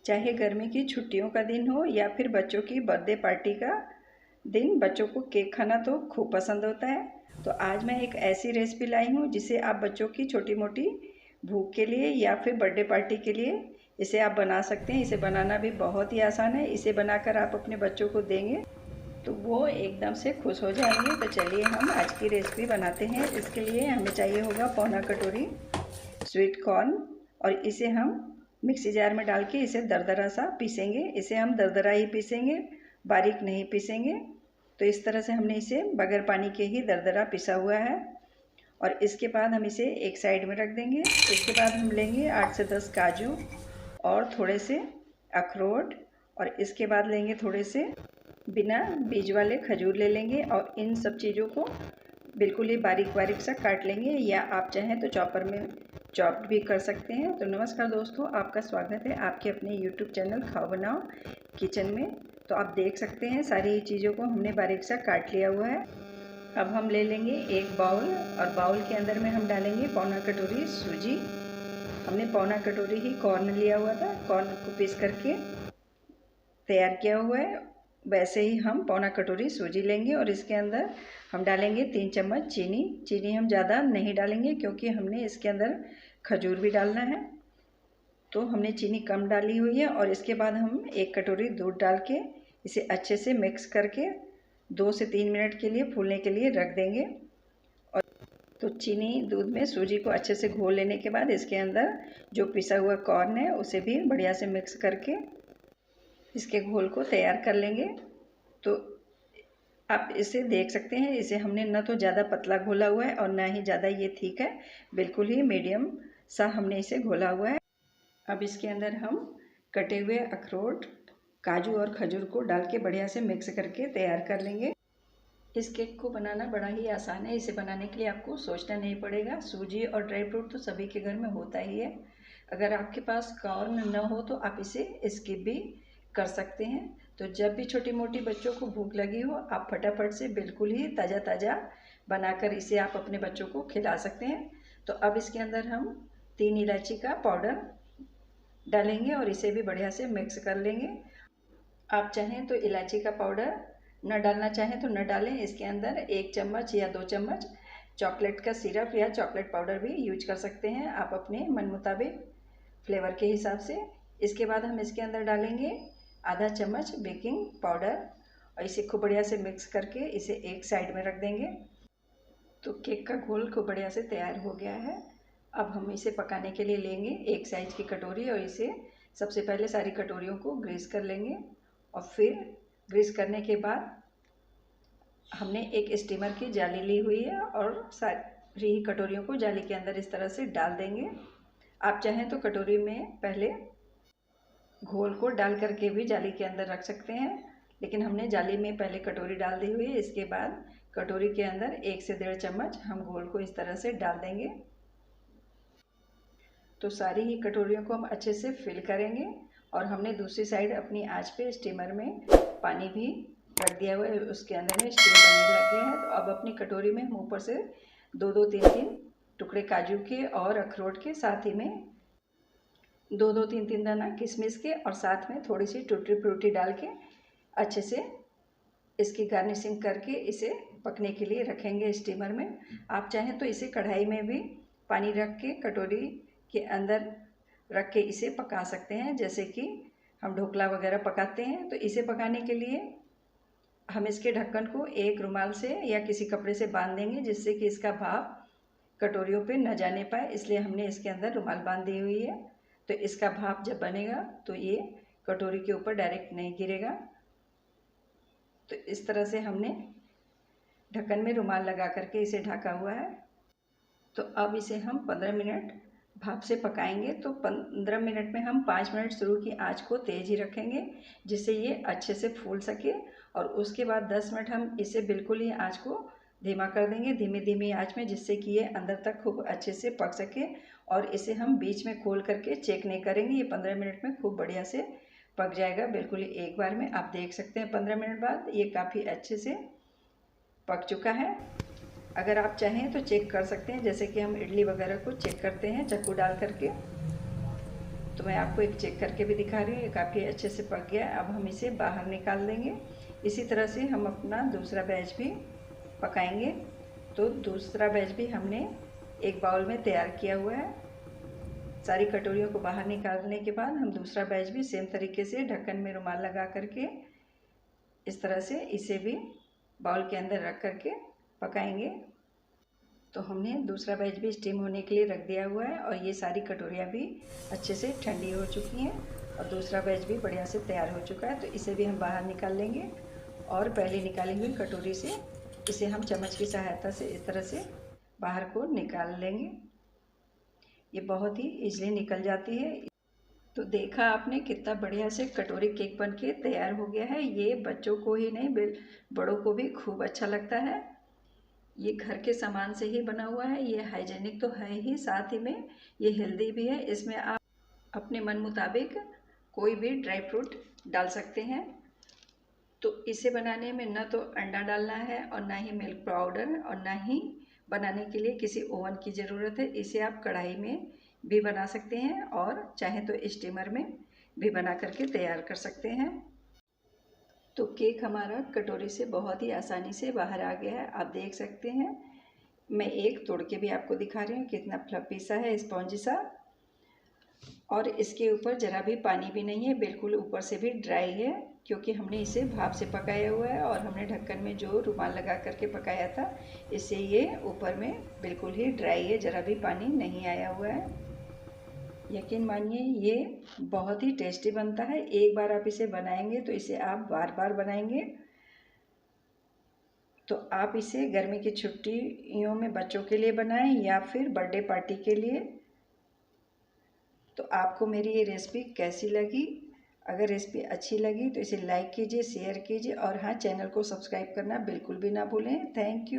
चाहे गर्मी की छुट्टियों का दिन हो या फिर बच्चों की बर्थडे पार्टी का दिन, बच्चों को केक खाना तो खूब पसंद होता है। तो आज मैं एक ऐसी रेसिपी लाई हूँ जिसे आप बच्चों की छोटी मोटी भूख के लिए या फिर बर्थडे पार्टी के लिए इसे आप बना सकते हैं। इसे बनाना भी बहुत ही आसान है। इसे बनाकर आप अपने बच्चों को देंगे तो वो एकदम से खुश हो जाएंगे। तो चलिए हम आज की रेसिपी बनाते हैं। इसके लिए हमें चाहिए होगा पौना कटोरी स्वीट कॉर्न, और इसे हम मिक्सी जार में डाल के इसे दरदरा सा पीसेंगे। इसे हम दरदरा ही पीसेंगे, बारीक नहीं पीसेंगे। तो इस तरह से हमने इसे बगैर पानी के ही दरदरा पिसा हुआ है। और इसके बाद हम इसे एक साइड में रख देंगे। इसके बाद हम लेंगे 8 से 10 काजू और थोड़े से अखरोट, और इसके बाद लेंगे थोड़े से बिना बीज वाले खजूर ले लेंगे, और इन सब चीज़ों को बिल्कुल ही बारीक बारीक सा काट लेंगे, या आप चाहें तो चॉपर में चॉप्ड भी कर सकते हैं। तो नमस्कार दोस्तों, आपका स्वागत है आपके अपने यूट्यूब चैनल खाओ बनाओ किचन में। तो आप देख सकते हैं सारी चीज़ों को हमने बारीक सा काट लिया हुआ है। अब हम ले लेंगे एक बाउल, और बाउल के अंदर में हम डालेंगे पौना कटोरी सूजी। हमने पौना कटोरी ही कॉर्न लिया हुआ था, कॉर्न को पीस करके तैयार किया हुआ है। वैसे ही हम पौना कटोरी सूजी लेंगे और इसके अंदर हम डालेंगे 3 चम्मच चीनी। चीनी हम ज़्यादा नहीं डालेंगे क्योंकि हमने इसके अंदर खजूर भी डालना है, तो हमने चीनी कम डाली हुई है। और इसके बाद हम 1 कटोरी दूध डाल के इसे अच्छे से मिक्स करके 2 से 3 मिनट के लिए फूलने के लिए रख देंगे। और तो चीनी दूध में सूजी को अच्छे से घोल लेने के बाद इसके अंदर जो पिसा हुआ कॉर्न है उसे भी बढ़िया से मिक्स करके इसके घोल को तैयार कर लेंगे। तो आप इसे देख सकते हैं, इसे हमने न तो ज़्यादा पतला घोला हुआ है और ना ही ज़्यादा ये ठीक है, बिल्कुल ही मीडियम सा हमने इसे घोला हुआ है। अब इसके अंदर हम कटे हुए अखरोट, काजू और खजूर को डाल के बढ़िया से मिक्स करके तैयार कर लेंगे। इस केक को बनाना बड़ा ही आसान है। इसे बनाने के लिए आपको सोचना नहीं पड़ेगा। सूजी और ड्राई फ्रूट तो सभी के घर में होता ही है। अगर आपके पास कॉर्न न हो तो आप इसे स्किप भी कर सकते हैं। तो जब भी छोटी मोटी बच्चों को भूख लगी हो, आप फटाफट से बिल्कुल ही ताज़ा ताज़ा बनाकर इसे आप अपने बच्चों को खिला सकते हैं। तो अब इसके अंदर हम 3 इलायची का पाउडर डालेंगे और इसे भी बढ़िया से मिक्स कर लेंगे। आप चाहें तो इलायची का पाउडर न डालना चाहें तो न डालें। इसके अंदर 1 चम्मच या 2 चम्मच चॉकलेट का सिरप या चॉकलेट पाउडर भी यूज कर सकते हैं, आप अपने मन मुताबिक फ्लेवर के हिसाब से। इसके बाद हम इसके अंदर डालेंगे आधा चम्मच बेकिंग पाउडर, और इसे खूब बढ़िया से मिक्स करके इसे एक साइड में रख देंगे। तो केक का घोल खूब बढ़िया से तैयार हो गया है। अब हम इसे पकाने के लिए लेंगे एक साइज की कटोरी, और इसे सबसे पहले सारी कटोरियों को ग्रीस कर लेंगे। और फिर ग्रीस करने के बाद हमने एक स्टीमर की जाली ली हुई है और सारी कटोरियों को जाली के अंदर इस तरह से डाल देंगे। आप चाहें तो कटोरी में पहले घोल को डाल करके भी जाली के अंदर रख सकते हैं, लेकिन हमने जाली में पहले कटोरी डाल दी हुई है। इसके बाद कटोरी के अंदर 1 से 1.5 चम्मच हम घोल को इस तरह से डाल देंगे। तो सारी ही कटोरियों को हम अच्छे से फिल करेंगे। और हमने दूसरी साइड अपनी आंच पे स्टीमर में पानी भी रख दिया हुआ है, उसके अंदर में स्टीम बनने लग गया है। तो अब अपनी कटोरी में हम ऊपर से 2-2, 3-3 टुकड़े काजू के और अखरोट के, साथ ही में 2-2, 3-3 दाना किशमिश के, और साथ में थोड़ी सी टूटी फ्रूटी डाल के अच्छे से इसकी गार्निशिंग करके इसे पकने के लिए रखेंगे स्टीमर में। आप चाहें तो इसे कढ़ाई में भी पानी रख के कटोरी के अंदर रख के इसे पका सकते हैं, जैसे कि हम ढोकला वगैरह पकाते हैं। तो इसे पकाने के लिए हम इसके ढक्कन को एक रुमाल से या किसी कपड़े से बांध देंगे, जिससे कि इसका भाप कटोरियों पे न जाने पाए, इसलिए हमने इसके अंदर रुमाल बांध दी हुई है। तो इसका भाप जब बनेगा तो ये कटोरी के ऊपर डायरेक्ट नहीं गिरेगा। तो इस तरह से हमने ढक्कन में रुमाल लगा करके इसे ढका हुआ है। तो अब इसे हम 15 मिनट भाप से पकाएंगे। तो 15 मिनट में हम 5 मिनट शुरू की आंच को तेज़ ही रखेंगे, जिससे ये अच्छे से फूल सके। और उसके बाद 10 मिनट हम इसे बिल्कुल ही आंच को धीमा कर देंगे, धीमी धीमी आंच में, जिससे कि ये अंदर तक खूब अच्छे से पक सके। और इसे हम बीच में खोल करके चेक नहीं करेंगे, ये 15 मिनट में खूब बढ़िया से पक जाएगा बिल्कुल ही एक बार में। आप देख सकते हैं 15 मिनट बाद ये काफ़ी अच्छे से पक चुका है। अगर आप चाहें तो चेक कर सकते हैं, जैसे कि हम इडली वगैरह को चेक करते हैं चाकू डाल करके। तो मैं आपको एक चेक करके भी दिखा रही हूँ, ये काफ़ी अच्छे से पक गया है। अब हम इसे बाहर निकाल देंगे। इसी तरह से हम अपना दूसरा बैच भी पकाएंगे। तो दूसरा बैच भी हमने एक बाउल में तैयार किया हुआ है। सारी कटोरियों को बाहर निकालने के बाद हम दूसरा बैच भी सेम तरीके से ढक्कन में रुमाल लगा करके इस तरह से इसे भी बाउल के अंदर रख करके पकाएंगे। तो हमने दूसरा बैच भी स्टीम होने के लिए रख दिया हुआ है और ये सारी कटोरियाँ भी अच्छे से ठंडी हो चुकी हैं और दूसरा बैच भी बढ़िया से तैयार हो चुका है। तो इसे भी हम बाहर निकाल लेंगे और पहले निकाली हुई कटोरी से इसे हम चम्मच की सहायता से इस तरह से बाहर को निकाल लेंगे। ये बहुत ही ईजिली निकल जाती है। तो देखा आपने कितना बढ़िया से कटोरी केक बनके तैयार हो गया है। ये बच्चों को ही नहीं बड़ों को भी खूब अच्छा लगता है। ये घर के सामान से ही बना हुआ है, ये हाइजेनिक तो है ही, साथ ही में ये हेल्दी भी है। इसमें आप अपने मन मुताबिक कोई भी ड्राई फ्रूट डाल सकते हैं। तो इसे बनाने में ना तो अंडा डालना है और ना ही मिल्क पाउडर और ना ही बनाने के लिए किसी ओवन की ज़रूरत है। इसे आप कढ़ाई में भी बना सकते हैं और चाहे तो स्टीमर में भी बना करके तैयार कर सकते हैं। तो केक हमारा कटोरी से बहुत ही आसानी से बाहर आ गया है, आप देख सकते हैं। मैं एक तोड़ के भी आपको दिखा रही हूँ, कितना फ्लफी सा है, स्पॉन्जी सा, और इसके ऊपर ज़रा भी पानी भी नहीं है, बिल्कुल ऊपर से भी ड्राई है क्योंकि हमने इसे भाप से पकाया हुआ है और हमने ढक्कन में जो रुमाल लगा करके पकाया था, इससे ये ऊपर में बिल्कुल ही ड्राई है, ज़रा भी पानी नहीं आया हुआ है। यकीन मानिए ये बहुत ही टेस्टी बनता है। एक बार आप इसे बनाएंगे तो इसे आप बार बार बनाएंगे। तो आप इसे गर्मी की छुट्टियों में बच्चों के लिए बनाएं या फिर बर्थडे पार्टी के लिए। तो आपको मेरी ये रेसिपी कैसी लगी? अगर रेसिपी अच्छी लगी तो इसे लाइक कीजिए, शेयर कीजिए और हाँ, चैनल को सब्सक्राइब करना बिल्कुल भी ना भूलें। Thank you.